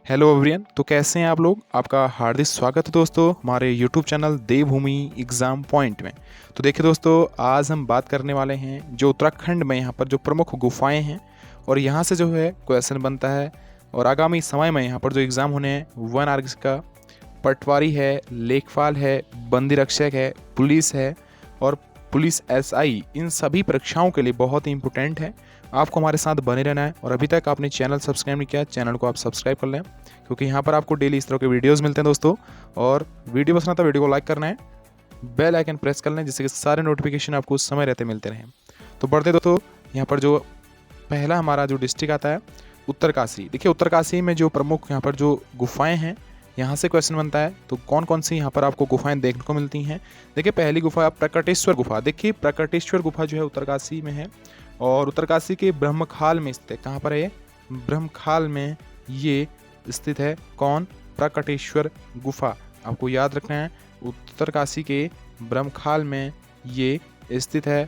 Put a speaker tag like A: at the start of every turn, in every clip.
A: Hello everyone. तो कैसे हैं आप लोग। आपका हार्दिक स्वागत है दोस्तों हमारे यूट्यूब चैनल देवभूमि एग्ज़ाम पॉइंट में। तो देखिए दोस्तों, आज हम बात करने वाले हैं जो उत्तराखंड में यहाँ पर जो प्रमुख गुफाएं हैं और यहाँ से जो है क्वेश्चन बनता है। और आगामी समय में यहाँ पर जो एग्ज़ाम होने हैं वन आर्ग्स का, पटवारी है, लेखपाल है, बंदी रक्षक है, पुलिस है और पुलिस एसआई, इन सभी परीक्षाओं के लिए बहुत ही इंपॉर्टेंट है। आपको हमारे साथ बने रहना है और अभी तक आपने चैनल सब्सक्राइब नहीं किया, चैनल को आप सब्सक्राइब कर लें क्योंकि यहाँ पर आपको डेली इस तरह के वीडियोस मिलते हैं दोस्तों। और वीडियो पसंद आता है वीडियो को लाइक करना है, बेल आइकन प्रेस कर लें जिससे कि सारे नोटिफिकेशन आपको उस समय रहते मिलते रहें। तो बढ़ते दोस्तों, यहाँ पर जो पहला हमारा जो डिस्ट्रिक्ट आता है उत्तरकाशी। देखिए उत्तरकाशी में जो प्रमुख यहाँ पर जो गुफाएँ हैं, यहाँ से क्वेश्चन बनता है। तो कौन कौन सी यहाँ पर आपको गुफाएं देखने को मिलती हैं। देखिए पहली गुफा प्रकटेश्वर गुफा। देखिए प्रकटेश्वर गुफा जो है उत्तरकाशी में है और उत्तरकाशी के ब्रह्मखाल में स्थित है। कहाँ पर है ये? ब्रह्मखाल में ये स्थित है। कौन? प्रकटेश्वर गुफा। आपको याद रखना है, उत्तरकाशी के ब्रह्मखाल में ये स्थित है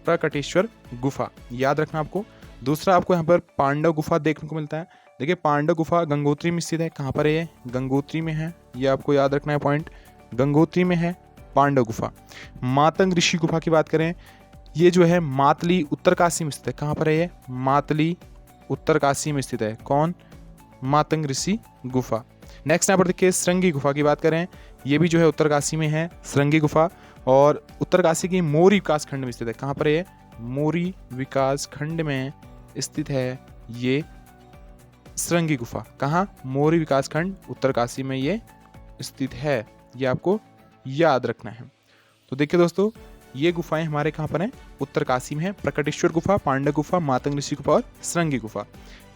A: प्रकटेश्वर गुफा, याद रखना आपको। दूसरा आपको यहाँ पर पांडव गुफा देखने को मिलता है। देखिए पांडव गुफा गंगोत्री में स्थित है। कहाँ पर है ये? गंगोत्री में है। ये आपको याद रखना है पॉइंट, गंगोत्री में है पांडव गुफा। मातंग ऋषि गुफा की बात करें, ये जो है मातली उत्तरकाशी में स्थित है। कहाँ पर है ये? मातली उत्तरकाशी में स्थित है। कौन? मातंग ऋषि गुफा। नेक्स्ट यहाँ पर देखिए श्रृंगी गुफा की बात करें, ये भी जो है उत्तरकाशी में है श्रृंगी गुफा और उत्तरकाशी की मोरी विकास खंड में स्थित है। कहाँ पर है? मोरी विकास खंड में स्थित है ये श्रृंगी गुफा। कहाँ? मोरी विकास खंड उत्तरकाशी में ये स्थित है। ये आपको याद रखना है। तो देखिए दोस्तों, ये गुफाएं हमारे कहाँ पर हैं? उत्तरकाशी में है। प्रकटेश्वर गुफा, पांडव गुफा, मातंग ऋषि गुफा और श्रृंगी गुफा।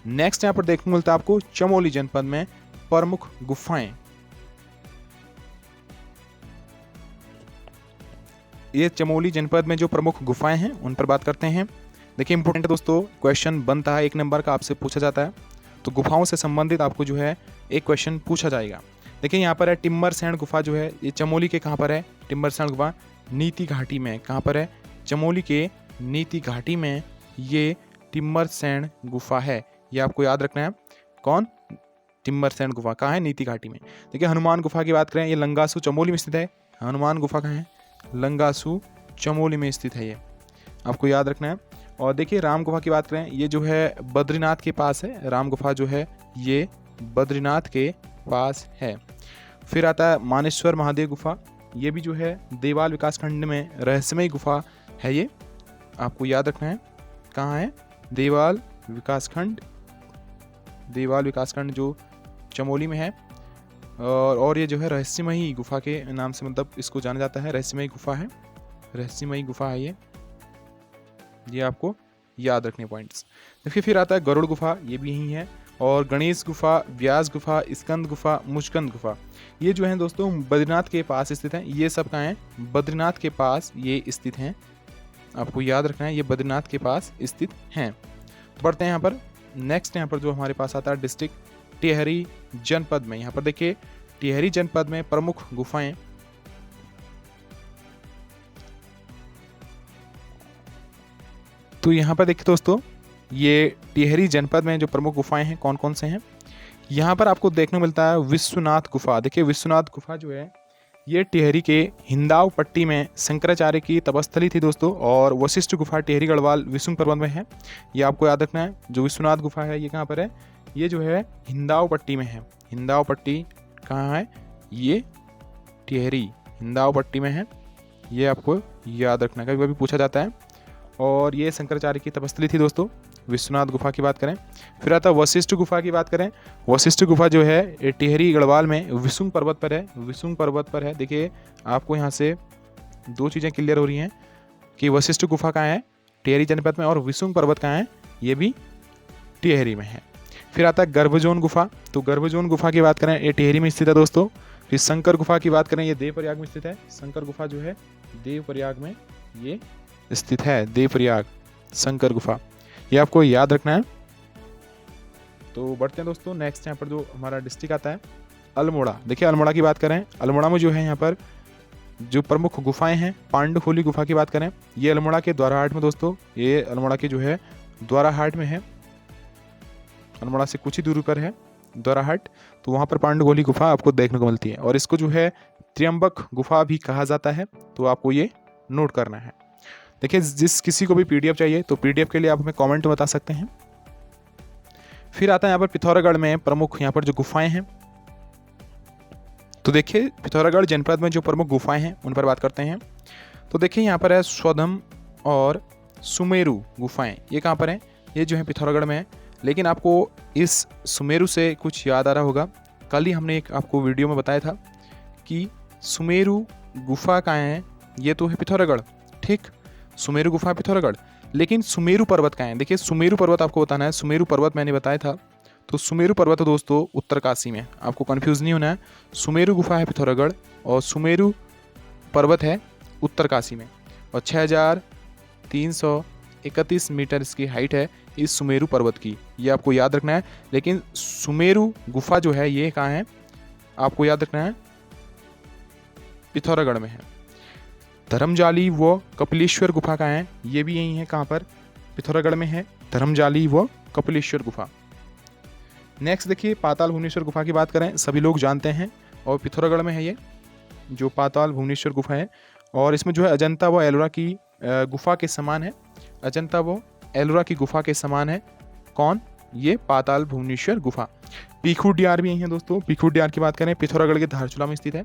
A: नेक्स्ट यहाँ पर देखने को मिलता है आपको चमोली जनपद में प्रमुख गुफाएं। ये चमोली जनपद में जो प्रमुख गुफाएं हैं उन पर बात करते हैं। देखिए इंपॉर्टेंट है दोस्तों, क्वेश्चन बनता है 1 नंबर का, आपसे पूछा जाता है। तो गुफाओं से संबंधित आपको जो है एक क्वेश्चन पूछा जाएगा। देखिए यहाँ पर है टिम्मरसैंण गुफा, जो है ये चमोली के कहाँ पर है? टिम्मरसैंण गुफा नीति घाटी में। कहाँ पर है? चमोली के नीति घाटी में ये टिम्मरसैंण गुफा है। ये आपको याद रखना है। कौन? टिम्मरसैंण गुफा कहाँ है? नीति घाटी में। देखिए हनुमान गुफा की बात करें, ये लंगासू चमोली में स्थित है। हनुमान गुफा कहाँ है? लंगासू चमोली में स्थित है, ये आपको याद रखना है। और देखिए राम गुफा की बात करें, ये जो है बद्रीनाथ के पास है। राम गुफा जो है ये बद्रीनाथ के पास है। फिर आता है मानेश्वर महादेव गुफा, ये भी जो है देवाल विकास खंड में रहस्यमयी गुफा है। ये आपको याद रखना है। कहाँ है? देवाल विकास खंड, देवाल विकास खंड जो चमोली में है। और ये जो है रहस्यमयी गुफा के नाम से मतलब इसको जाना जाता है। रहस्यमयी गुफा है, रहस्यमयी गुफा है ये आपको याद रखने पॉइंट्स। देखिए फिर आता है गरुड़ गुफा, ये भी यही है। और गणेश गुफा, व्यास गुफा, स्कंद गुफा, मुचकंद गुफा, ये जो है दोस्तों बद्रीनाथ के पास स्थित हैं। ये सब कहाँ हैं? बद्रीनाथ के पास ये स्थित हैं। आपको याद रखना है, ये बद्रीनाथ के पास स्थित हैं। तो बढ़ते हैं यहाँ पर। नेक्स्ट यहाँ पर जो हमारे पास आता है डिस्ट्रिक्ट टिहरी जनपद में। यहाँ पर देखिए टिहरी जनपद में प्रमुख गुफाएं। तो यहाँ पर देखिए दोस्तों, ये टिहरी जनपद में जो प्रमुख गुफाएं हैं कौन कौन से हैं। यहाँ पर आपको देखने को मिलता है विश्वनाथ गुफा। देखिए विश्वनाथ गुफा जो है ये टिहरी के हिंदाव पट्टी में शंकराचार्य की तपस्थली थी दोस्तों। और वशिष्ठ गुफा टिहरी गढ़वाल विशुंग पर्वत में है। ये आपको याद रखना है। जो विश्वनाथ गुफा है ये कहाँ पर है? ये जो है हिंदाव पट्टी में है। हिंदाव पट्टी कहाँ है? ये टिहरी हिंदाव पट्टी में है। ये आपको याद रखना है, कभी कभी पूछा जाता है। और ये शंकराचार्य की तपस्थली थी दोस्तों, विश्वनाथ गुफा की बात करें। फिर आता है वशिष्ठ गुफा की बात करें। वशिष्ठ गुफा जो है ये टिहरी गढ़वाल में विशुंग पर्वत पर है। विशुंग पर्वत पर है। देखिए आपको यहाँ से 2 चीज़ें क्लियर हो रही हैं कि वशिष्ठ गुफा कहाँ है? टिहरी जनपद में। और विशुंग पर्वत कहाँ है? ये भी टिहरी में है। फिर आता है गर्भजोन गुफा। तो गर्भजोन गुफा की बात करें, ये टिहरी में स्थित है दोस्तों। फिर शंकर गुफा की बात करें, ये देवप्रयाग में स्थित है। शंकर गुफा जो है देवप्रयाग में ये स्थित है। देवप्रयाग शंकर गुफा, ये आपको याद रखना है। तो बढ़ते हैं दोस्तों। नेक्स्ट यहाँ पर जो हमारा डिस्ट्रिक्ट आता है अल्मोड़ा। देखिए अल्मोड़ा की बात करें, अल्मोड़ा में जो है यहाँ पर जो प्रमुख गुफाएं हैं, पांडुखोली गुफा की बात करें, ये अल्मोड़ा के द्वाराहाट में दोस्तों, ये अल्मोड़ा के जो है द्वाराहाट में है। अल्मोड़ा से कुछ ही दूरी पर है दोराहाट, तो वहाँ पर पांडुगोली गुफा आपको देखने को मिलती है और इसको जो है त्र्यंबक गुफा भी कहा जाता है, तो आपको ये नोट करना है। देखिए जिस किसी को भी पीडीएफ चाहिए तो पीडीएफ के लिए आप हमें कमेंट में बता सकते हैं। फिर आता है यहाँ पर पिथौरागढ़ में प्रमुख यहाँ पर जो गुफाएं हैं, तो देखिए पिथौरागढ़ जनपद में जो प्रमुख गुफाएं हैं उन पर बात करते हैं। तो देखिए यहाँ पर है स्वधम और सुमेरु गुफाएं, ये कहाँ पर हैं? ये जो है पिथौरागढ़ में है। लेकिन आपको इस सुमेरु से कुछ याद आ रहा होगा, कल ही हमने एक आपको वीडियो में बताया था कि सुमेरु गुफा कहाँ है, ये तो है पिथौरागढ़, ठीक, सुमेरु गुफा पिथौरागढ़। लेकिन सुमेरु पर्वत कहाँ है? देखिए सुमेरु पर्वत आपको बताना है। सुमेरु पर्वत मैंने बताया था, तो सुमेरु पर्वत दोस्तों उत्तरकाशी में, आपको कंफ्यूज नहीं होना है। सुमेरु गुफा है पिथौरागढ़ और सुमेरु पर्वत है उत्तरकाशी में, और 6331 मीटर इसकी हाइट है इस सुमेरु पर्वत की, ये आपको याद रखना है। लेकिन सुमेरु गुफा जो है ये कहाँ है, आपको याद रखना है, पिथौरागढ़ में है। धर्मजाली व कपिलेश्वर गुफा कहाँ है? ये भी यही है, कहाँ पर? पिथौरागढ़ में है धर्मजाली व कपिलेश्वर गुफा। नेक्स्ट देखिए पाताल भुवनेश्वर गुफा की बात करें, सभी लोग जानते हैं और पिथौरागढ़ में है ये जो पाताल भुवनेश्वर गुफा है, और इसमें जो है अजंता व एलोरा की गुफा के समान है। अजंता व एलोरा की गुफा के समान है कौन? ये पाताल भुवनेश्वर गुफा। पीखू डियार भी यही है दोस्तों। पीखू डियार की बात करें पिथौरागढ़ के धारचूला में स्थित है।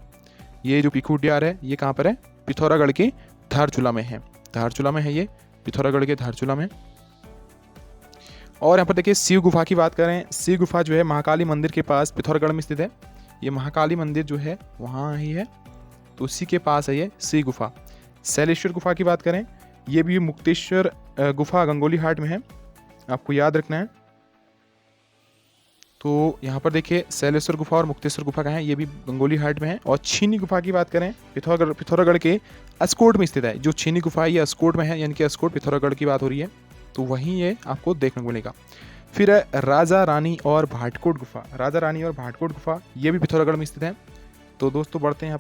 A: ये जो पीखू डियार है ये कहाँ पर है? पिथौरागढ़ के धारचूला में है। धारचूला में है ये, पिथौरागढ़ के धारचूला में। और यहाँ पर देखिए शिव गुफा की बात करें, शिव गुफा जो है महाकाली मंदिर के पास पिथौरागढ़ में स्थित है। ये महाकाली मंदिर जो है वहाँ ही है, तो उसी के पास है ये शिव गुफा। शैलेश्वर गुफा की बात करें, ये भी मुक्तेश्वर गुफा गंगोली हाट में है, आपको याद रखना है। तो यहाँ पर देखिए शैलेश्वर गुफा और मुक्तेश्वर गुफा कहाँ है? ये भी गंगोली हाट में है। और छीनी गुफा की बात करें पिथौरागढ़ के अस्कोट में स्थित है। जो छीनी गुफा है ये अस्कोट में है, यानी कि अस्कोट पिथौरागढ़ की बात हो रही है, तो वहीं ये आपको देखने को मिलेगा। फिर राजा रानी और भाटकोट गुफा। राजा रानी और भाटकोट गुफा ये भी पिथौरागढ़ में स्थित है। तो दोस्तों बढ़ते हैं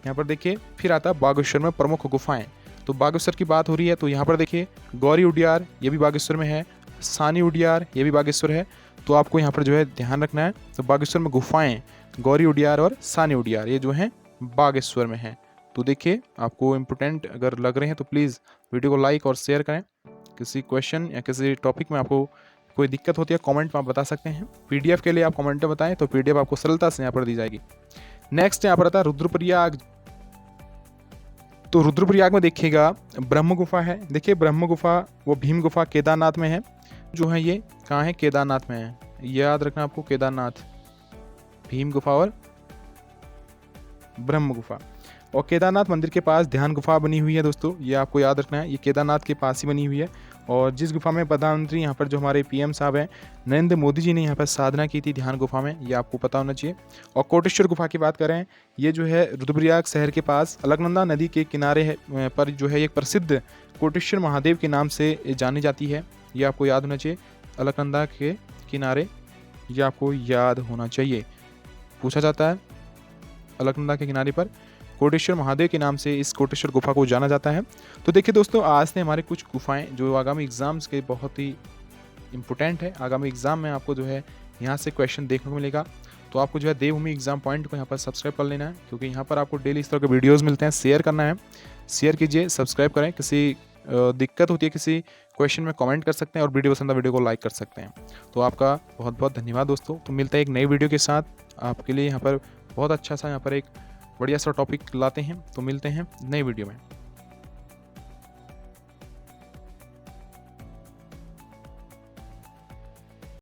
A: यहाँ पर देखिए फिर आता है बागेश्वर में प्रमुख गुफाएं। तो बागेश्वर की बात हो रही है, तो यहाँ पर देखिए गौरी उडियार ये भी बागेश्वर में है, सानी उडियार ये भी बागेश्वर है। तो आपको यहाँ पर जो है ध्यान रखना है, तो बागेश्वर में गुफाएं गौरी उडियार और सानी उडियार ये जो हैं बागेश्वर में हैं। तो देखिए आपको इम्पोर्टेंट अगर लग रहे हैं तो प्लीज़ वीडियो को लाइक और शेयर करें। किसी क्वेश्चन या किसी टॉपिक में आपको कोई दिक्कत होती है कमेंट में आप बता सकते हैं। पीडीएफ के लिए आप कमेंट में बताएं तो पीडीएफ आपको सरलता से यहाँ पर दी जाएगी। नेक्स्ट यहाँ पर आता है रुद्रप्रयाग। तो रुद्रप्रयाग में देखिएगा ब्रह्म गुफा है। देखिए ब्रह्म गुफा वो भीम गुफा केदारनाथ में है, जो है ये कहाँ है? केदारनाथ में है, याद रखना आपको, केदारनाथ, भीम गुफा और ब्रह्म गुफा। और केदारनाथ मंदिर के पास ध्यान गुफा बनी हुई है दोस्तों, ये आपको याद रखना है, ये केदारनाथ के पास ही बनी हुई है। और जिस गुफा में प्रधानमंत्री यहाँ पर जो हमारे पीएम साहब हैं नरेंद्र मोदी जी ने यहाँ पर साधना की थी ध्यान गुफा में, ये आपको पता होना चाहिए। और कोटेश्वर गुफा की बात करें, ये जो है रुद्रप्रयाग शहर के पास अलकनंदा नदी के किनारे पर जो है एक प्रसिद्ध कोटेश्वर महादेव के नाम से जानी जाती है, ये आपको याद होना चाहिए। अलकनंदा के किनारे, ये आपको याद होना चाहिए, पूछा जाता है अलकनंदा के किनारे पर कोटेश्वर महादेव के नाम से इस कोटेश्वर गुफा को जाना जाता है। तो देखिए दोस्तों आज ने हमारे कुछ गुफाएं जो आगामी एग्जाम्स के बहुत ही इम्पोर्टेंट है, आगामी एग्जाम में आपको जो है यहाँ से क्वेश्चन देखने को मिलेगा। तो आपको जो है देवभूमि एग्जाम पॉइंट को यहाँ पर सब्सक्राइब कर लेना है, क्योंकि यहाँ पर आपको डेली इस तरह के वीडियोज़ मिलते हैं। शेयर करना है, शेयर कीजिए, सब्सक्राइब करें। किसी दिक्कत होती है किसी क्वेश्चन में कमेंट कर सकते हैं और वीडियो पसंद है वीडियो को लाइक कर सकते हैं। तो आपका बहुत बहुत धन्यवाद दोस्तों। तो मिलता है एक नई वीडियो के साथ, आपके लिए यहाँ पर बहुत अच्छा सा यहाँ पर एक बढ़िया सा टॉपिक लाते हैं। तो मिलते हैं नई वीडियो में।